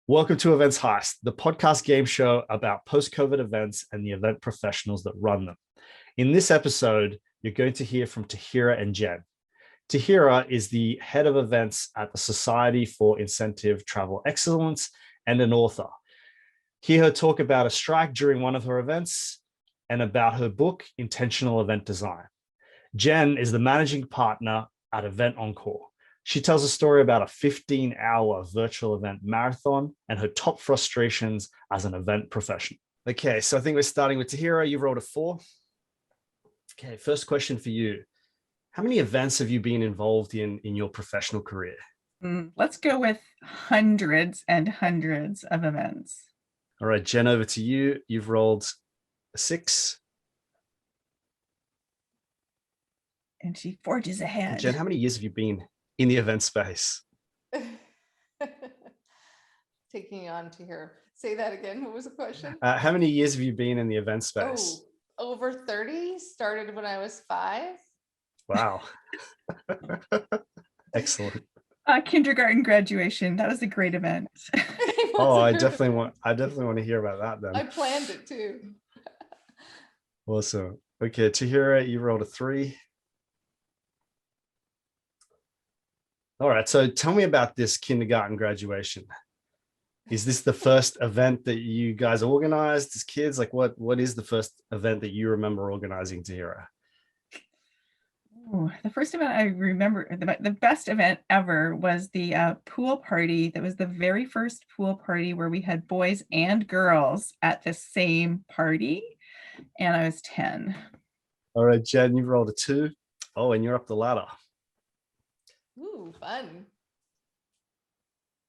Welcome to Events Heist, the podcast game show about post-COVID events and the event professionals that run them. In this episode, you're going to hear from Tahira and Jenn. Tahira is the head of events at the Society for Incentive Travel Excellence and an author. Hear her talk about a strike during one of her events and about her book, Intentional Event Design. Jenn is the managing partner at Event Encore. She tells a story about a 15-hour virtual event marathon and her top frustrations as an event professional. Okay, so I think we're starting with Tahira. You rolled a 4. Okay, first question for you. How many events have you been involved in your professional career? Let's go with hundreds and hundreds of events. All right, Jenn, over to you. You've rolled a 6. And she forges ahead. Jenn, how many years have you been in the event space? Taking on to her. Say that again. What was the question? How many years have you been in the event space? Oh, over 30. Started when I was 5. Wow. Excellent. Kindergarten graduation. That was a great event. I definitely want to hear about that then. I planned it too. Awesome. Okay, Tahira, you rolled a 3. All right, so tell me about this kindergarten graduation. Is this the first event that you guys organized as kids? Like what is the first event that you remember organizing, Tahira? Ooh, the first event I remember, the best event ever was the pool party. That was the very first pool party where we had boys and girls at the same party. And I was 10. All right, Jenn, you rolled a 2. Oh, and you're up the ladder. Ooh, fun.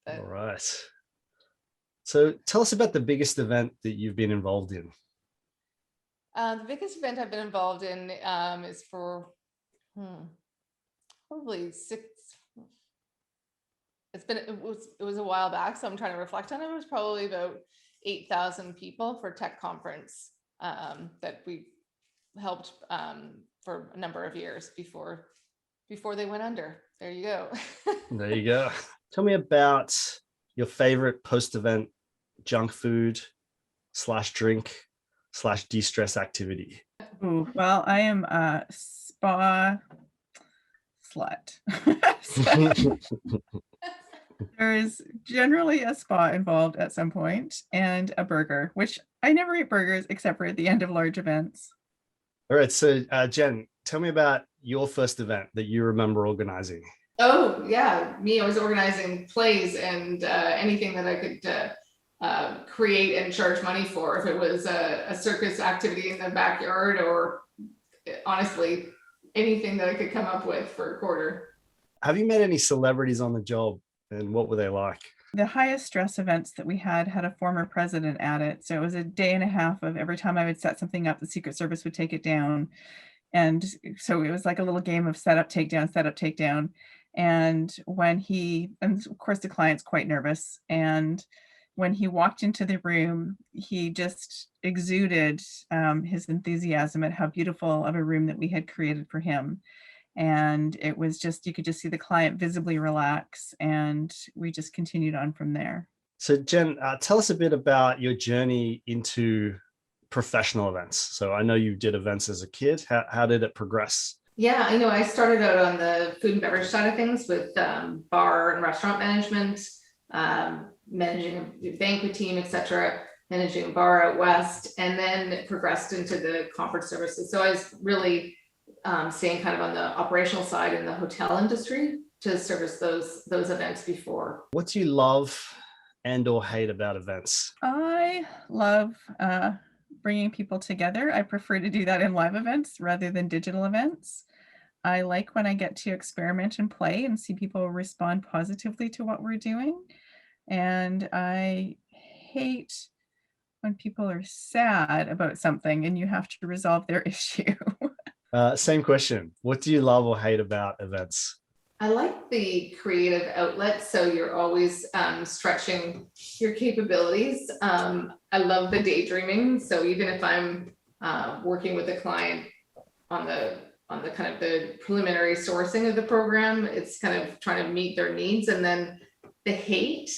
All right. So tell us about the biggest event that you've been involved in. The biggest event I've been involved in is for probably 6. It was a while back, so I'm trying to reflect on it. It was probably about 8,000 people for a tech conference that we helped for a number of years before they went under. There you go. There you go. Tell me about your favorite post-event junk food / drink / de-stress activity. Ooh, well, I am a spa slut. There is generally a spa involved at some point and a burger, which I never eat burgers except for at the end of large events. All right, so Jenn, tell me about your first event that you remember organizing. Oh yeah, I was organizing plays and anything that I could create and charge money for. If it was a circus activity in the backyard, or honestly anything that I could come up with for a quarter. Have you met any celebrities on the job, and what were they like? The highest stress events that we had a former president at it. So it was a day and a half of every time I would set something up, the Secret Service would take it down. And so it was like a little game of set up, take down. And and of course the client's quite nervous. And when he walked into the room, he just exuded his enthusiasm at how beautiful of a room that we had created for him. And it was just, you could just see the client visibly relax, and we just continued on from there. So Jenn, tell us a bit about your journey into professional events. So I know you did events as a kid. How did it progress? Yeah, I know I started out on the food and beverage side of things with bar and restaurant management, managing a banquet team, etc., managing a bar out west, and then it progressed into the conference services. So I was really staying kind of on the operational side in the hotel industry to service those events before. What do you love and or hate about events? I love bringing people together. I prefer to do that in live events rather than digital events. I like when I get to experiment and play and see people respond positively to what we're doing. And I hate when people are sad about something and you have to resolve their issue. Same question. What do you love or hate about events? I like the creative outlet. So you're always stretching your capabilities. I love the daydreaming. So even if I'm working with a client on the kind of the preliminary sourcing of the program, it's kind of trying to meet their needs. And then the hate,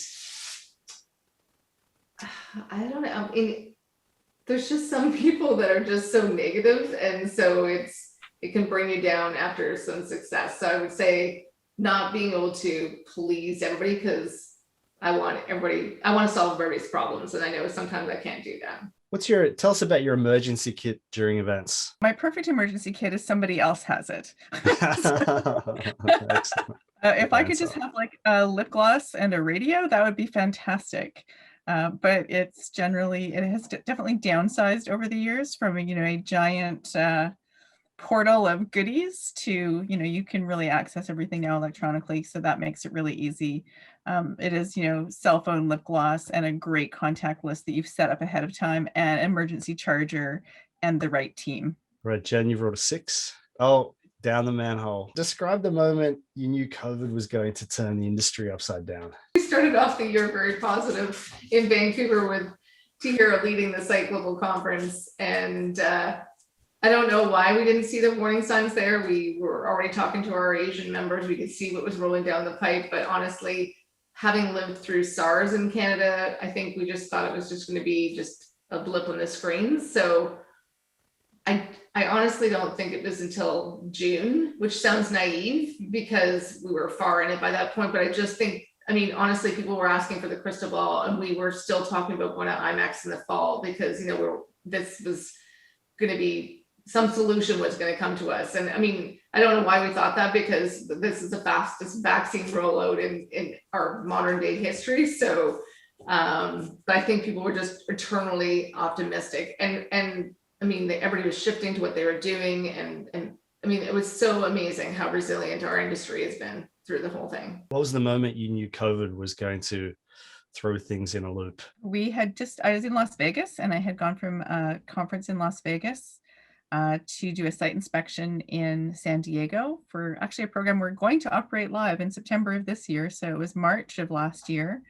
I don't know. I mean, there's just some people that are just so negative, and so it can bring you down after some success. So I would say not being able to please everybody, because I want to solve everybody's problems, and I know sometimes I can't do that. Tell us about your emergency kit during events. My perfect emergency kit is somebody else has it. If I could just have like a lip gloss and a radio, that would be fantastic. But it has definitely downsized over the years from a giant portal of goodies to you can really access everything now electronically, so that makes it really easy. It is cell phone, lip gloss, and a great contact list that you've set up ahead of time, and emergency charger, and the right team. Right, Jen, you wrote a 6. Oh, down the manhole. Describe the moment you knew COVID was going to turn the industry upside down. We started off the year very positive in Vancouver with Tahira leading the Site Global Conference, and I don't know why we didn't see the warning signs there. We were already talking to our Asian members. We could see what was rolling down the pipe, but honestly, having lived through SARS in Canada, I think we just thought it was just going to be just a blip on the screen. So I honestly don't think it was until June, which sounds naive because we were far in it by that point, but I just think, I mean, honestly, people were asking for the crystal ball, and we were still talking about going to IMAX in the fall because, this was going to be, some solution was going to come to us. And I mean, I don't know why we thought that, because this is the fastest vaccine rollout in our modern day history. So, but I think people were just eternally optimistic, and I mean, everybody was shifting to what they were doing. And I mean, it was so amazing how resilient our industry has been through the whole thing. What was the moment you knew COVID was going to throw things in a loop? I was in Las Vegas, and I had gone from a conference in Las Vegas to do a site inspection in San Diego for actually a program we're going to operate live in September of this year. So it was March of last year.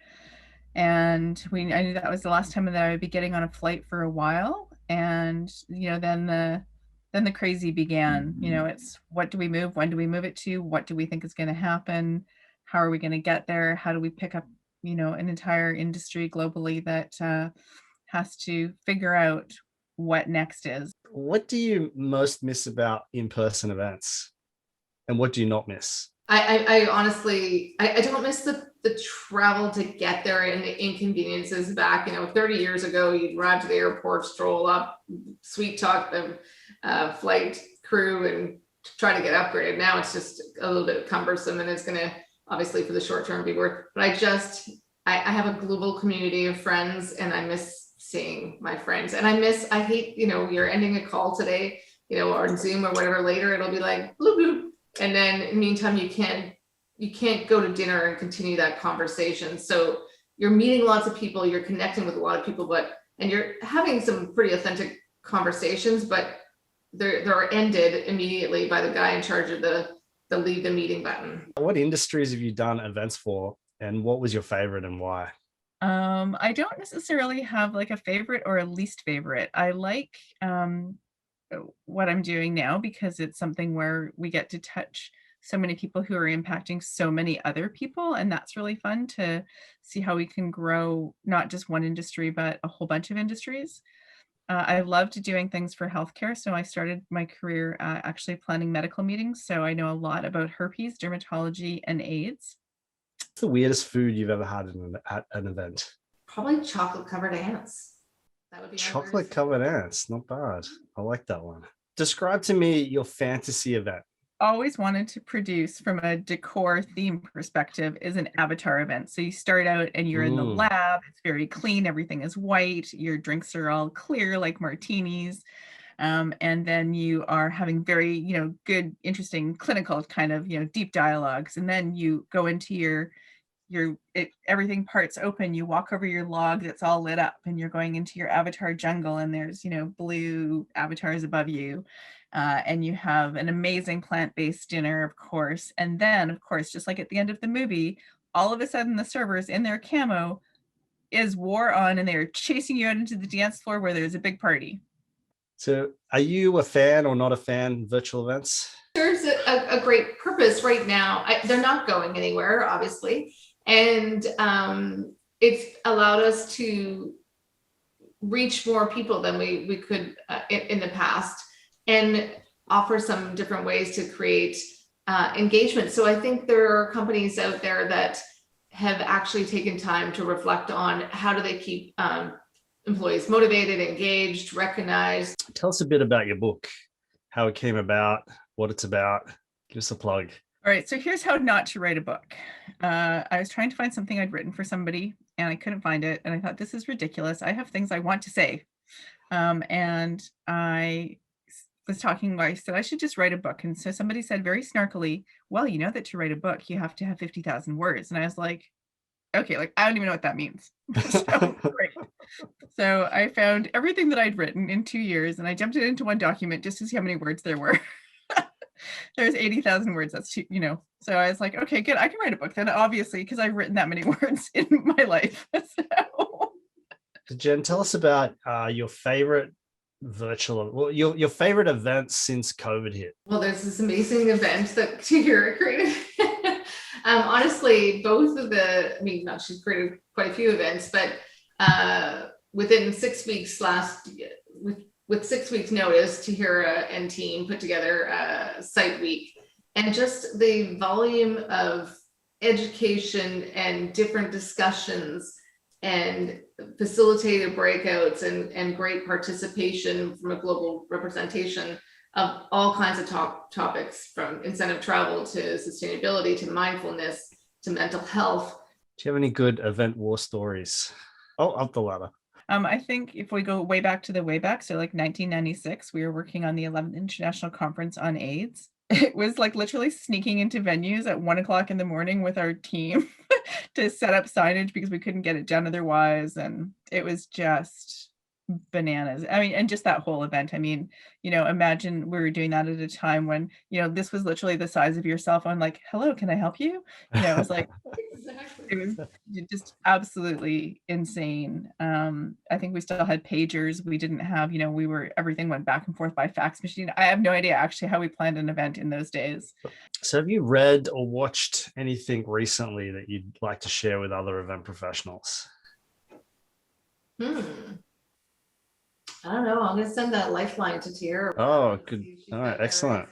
And I knew that was the last time that I would be getting on a flight for a while. And, then the crazy began. It's what do we move? When do we move it to? What do we think is going to happen? How are we going to get there? How do we pick up, an entire industry globally that has to figure out what next is. What do you most miss about in-person events, and what do you not miss? I honestly, I don't miss the travel to get there and the inconveniences back. 30 years ago, you'd drive to the airport, stroll up, sweet talk the flight crew, and try to get upgraded. Now it's just a little bit cumbersome, and it's going to obviously for the short term be worth. But I have a global community of friends, and I miss seeing my friends, and I hate, you're ending a call today, or on Zoom or whatever, later it'll be like bloop bloop, and then in the meantime you can't go to dinner and continue that conversation. So you're meeting lots of people, you're connecting with a lot of people, and you're having some pretty authentic conversations, but they're ended immediately by the guy in charge of the leave the meeting button. What industries have you done events for, and what was your favorite and why? I don't necessarily have like a favorite or a least favorite. I like what I'm doing now because it's something where we get to touch so many people who are impacting so many other people. And that's really fun to see how we can grow not just one industry, but a whole bunch of industries. I loved doing things for healthcare. So I started my career actually planning medical meetings. So I know a lot about herpes, dermatology, and AIDS. What's the weirdest food you've ever had at an event? Probably chocolate covered ants. That would be chocolate covered ants. Not bad. I like that one. Describe to me your fantasy event. Always wanted to produce from a decor theme perspective is an avatar event. So you start out and you're in the lab. It's very clean. Everything is white. Your drinks are all clear like martinis. And then you are having very, good, interesting clinical kind of, deep dialogues. And then you go into everything parts open. You walk over your log that's all lit up, and you're going into your avatar jungle, and there's, blue avatars above you. And you have an amazing plant-based dinner, of course. And then, of course, just like at the end of the movie, all of a sudden the servers in their camo is war on, and they're chasing you out into the dance floor where there's a big party. So are you a fan or not a fan of virtual events? There's a great purpose right now. They're not going anywhere, obviously. And it's allowed us to reach more people than we could in the past, and offer some different ways to create engagement. So I think there are companies out there that have actually taken time to reflect on how do they keep employees motivated, engaged, recognized. Tell us a bit about your book, how it came about, what it's about. Give us a plug. All right, so here's how not to write a book. I was trying to find something I'd written for somebody and I couldn't find it. And I thought, this is ridiculous. I have things I want to say. And I was talking, I said, I should just write a book. And so somebody said very snarkily, well, you know that to write a book, you have to have 50,000 words. And I was like, okay, like, I don't even know what that means. So, great. So I found everything that I'd written in 2 years and I jumped it into one document just to see how many words there were. There's 80,000 words. That's too, so I was like, okay, good. I can write a book then, obviously, because I've written that many words in my life. So Jenn, tell us about your favorite your favorite events since COVID hit. Well, there's this amazing event that Tahira created. Honestly, both of she's created quite a few events, but within 6 weeks with 6 weeks notice, Tahira and team put together a site week, and just the volume of education and different discussions and facilitated breakouts and great participation from a global representation of all kinds of topics, from incentive travel to sustainability to mindfulness to mental health. Do you have any good event war stories? Oh, up the ladder. I think if we go way back, so like 1996, we were working on the 11th International Conference on AIDS. It was like literally sneaking into venues at 1 o'clock in the morning with our team to set up signage because we couldn't get it done otherwise. And it was just bananas. I mean, and just that whole event. I mean, imagine we were doing that at a time when, this was literally the size of your cell phone, like, hello, can I help you? It was like, Exactly. it was just absolutely insane. I think we still had pagers. We didn't have, everything went back and forth by fax machine. I have no idea actually how we planned an event in those days. So have you read or watched anything recently that you'd like to share with other event professionals? I don't know. I'm going to send that lifeline to Tahira. Oh, good. All right. Excellent.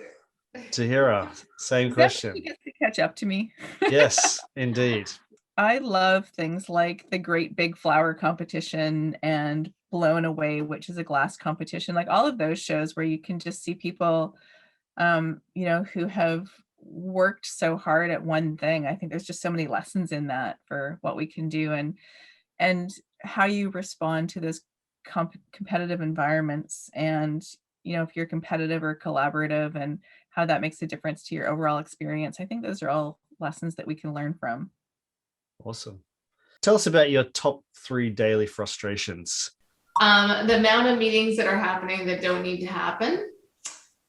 Tahira, same question. She gets to catch up to me. Yes, indeed. I love things like the Great Big Flower Competition and Blown Away, which is a glass competition, like all of those shows where you can just see people, who have worked so hard at one thing. I think there's just so many lessons in that for what we can do and how you respond to those competitive environments, and if you're competitive or collaborative, and how that makes a difference to your overall experience. I think those are all lessons that we can learn from. Awesome. Tell us about your top 3 daily frustrations. The amount of meetings that are happening that don't need to happen.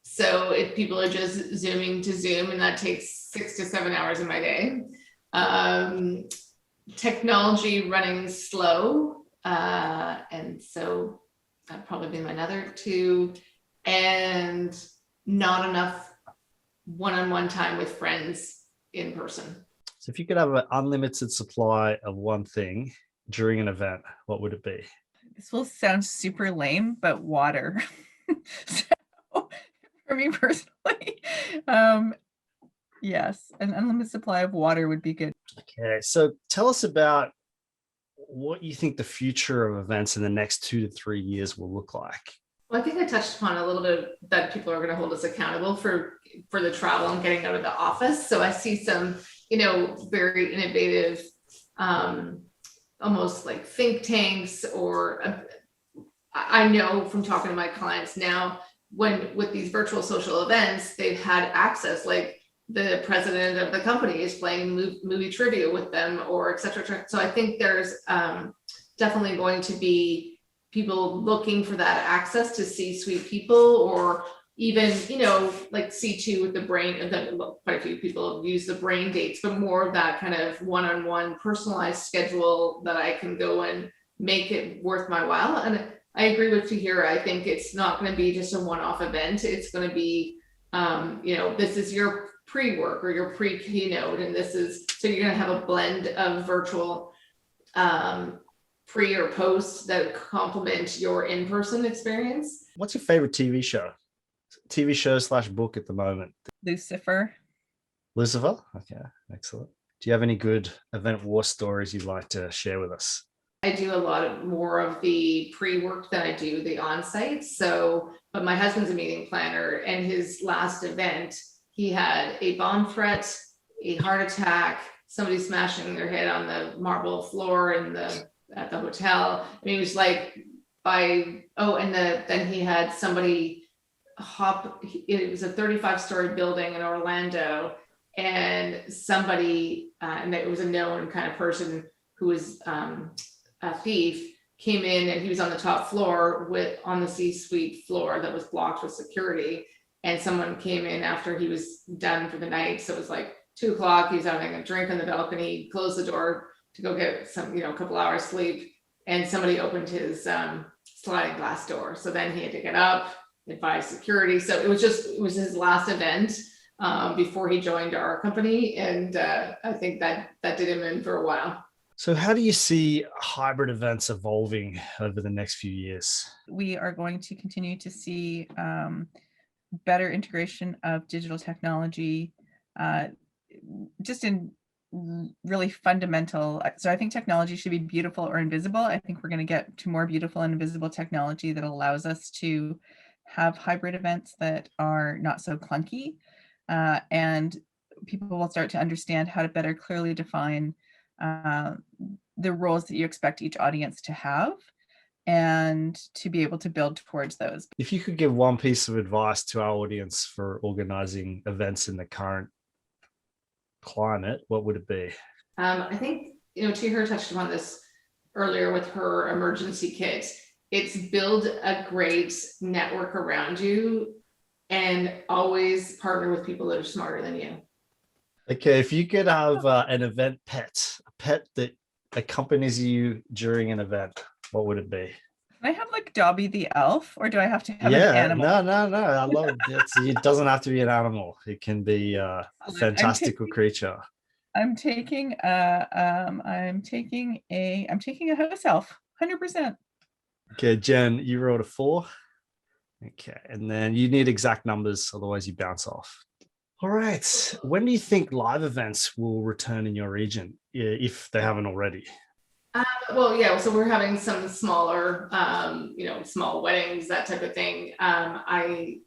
So if people are just zooming to Zoom, and that takes 6 to 7 hours of my day. Technology running slow. And so that'd probably be my another 2, and not enough one-on-one time with friends in person. So if you could have an unlimited supply of one thing during an event, what would it be? This will sound super lame, but water. So for me personally, yes, an unlimited supply of water would be good. Okay, so tell us about what you think the future of events in the next 2 to 3 years will look like. Well, I think I touched upon a little bit that people are going to hold us accountable for the travel and getting out of the office. So I see some, very innovative, almost like think tanks, or I know from talking to my clients now, with these virtual social events, they've had access, like the president of the company is playing movie trivia with them, or et cetera. So I think there's definitely going to be people looking for that access to C-suite people, or even, like C2 with the brain, quite a few people have used the brain dates, but more of that kind of one-on-one personalized schedule that I can go and make it worth my while. And I agree with Tahira. I think it's not going to be just a one-off event. It's going to be, this is your pre-work or your pre-keynote, and so you're going to have a blend of virtual pre or post that complement your in-person experience. What's your favorite TV show? TV show / book at the moment? Lucifer. Lucifer? Okay, excellent. Do you have any good event war stories you'd like to share with us? I do a lot more of the pre-work than I do the on-site. So, but my husband's a meeting planner, and his last event, he had a bomb threat, a heart attack, somebody smashing their head on the marble floor at the hotel. I mean, it was like then he had somebody it was a 35-story building in Orlando, and somebody, and it was a known kind of person who was a thief, came in, and he was on the top floor on the C-suite floor that was blocked with security. And someone came in after he was done for the night. So it was like 2:00. He was having a drink on the balcony, closed the door to go get some, a couple hours sleep. And somebody opened his sliding glass door. So then he had to get up, advise security. So it was his last event before he joined our company. And I think that did him in for a while. So how do you see hybrid events evolving over the next few years? We are going to continue to see better integration of digital technology, just in really fundamental. So I think technology should be beautiful or invisible. I think we're going to get to more beautiful and invisible technology that allows us to have hybrid events that are not so clunky, and people will start to understand how to better clearly define the roles that you expect each audience to have, and to be able to build towards those. If you could give one piece of advice to our audience for organizing events in the current climate, what would it be? I think, Tahira touched upon this earlier with her emergency kit. It's build a great network around you and always partner with people that are smarter than you. Okay, if you could have an event pet, a pet that accompanies you during an event, what would it be? Can I have like Dobby the elf, or do I have to have an animal? No. I love it. It doesn't have to be an animal. It can be a fantastical creature. I'm taking a house elf, 100%. Okay, Jen, you rolled a 4. Okay, and then you need exact numbers, otherwise you bounce off. All right. When do you think live events will return in your region, if they haven't already? So we're having some smaller, small weddings, that type of thing. I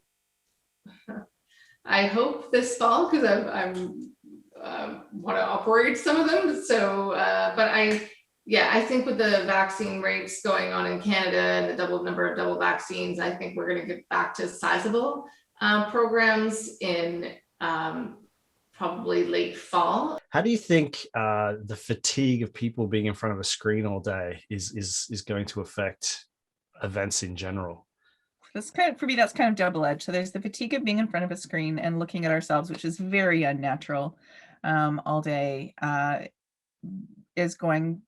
hope this fall, because I'm want to operate some of them. So, but I think with the vaccine rates going on in Canada and the number of double vaccines, I think we're going to get back to sizable programs in probably late fall. How do you think the fatigue of people being in front of a screen all day is going to affect events in general? For me, that's kind of double-edged. So there's the fatigue of being in front of a screen and looking at ourselves, which is very unnatural all day, is going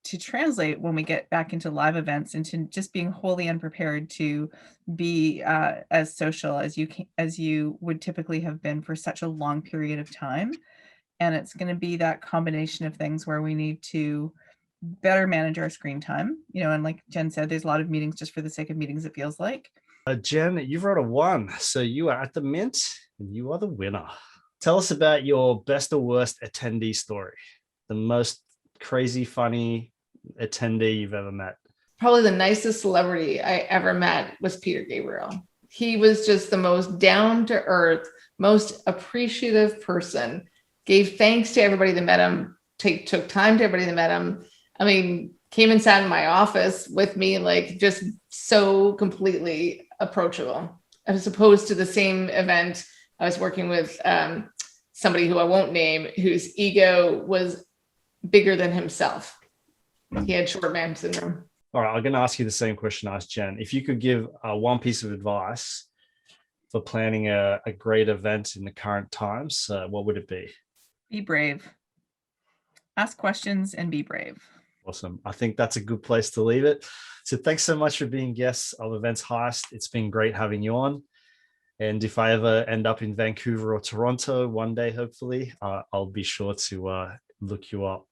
to translate when we get back into live events into just being wholly unprepared to be as social as you would typically have been for such a long period of time. And it's going to be that combination of things where we need to better manage our screen time, and like Jen said, there's a lot of meetings just for the sake of meetings, it feels like. Jen, you've wrote a 1, so you are at the mint and you are the winner. Tell us about your best or worst attendee story, the most crazy, funny attendee you've ever met. Probably the nicest celebrity I ever met was Peter Gabriel. He was just the most down-to-earth, most appreciative person, gave thanks to everybody that met him, took time to everybody that met him. I mean, came and sat in my office with me, like just so completely approachable. As opposed to the same event, I was working with somebody who I won't name, whose ego was bigger than himself. He had short man syndrome. All right, I'm going to ask you the same question I asked Jen. If you could give one piece of advice for planning a great event in the current times, what would it be? Be brave. Ask questions and be brave. Awesome. I think that's a good place to leave it. So thanks so much for being guests of Events Heist. It's been great having you on. And if I ever end up in Vancouver or Toronto one day, hopefully, I'll be sure to look you up.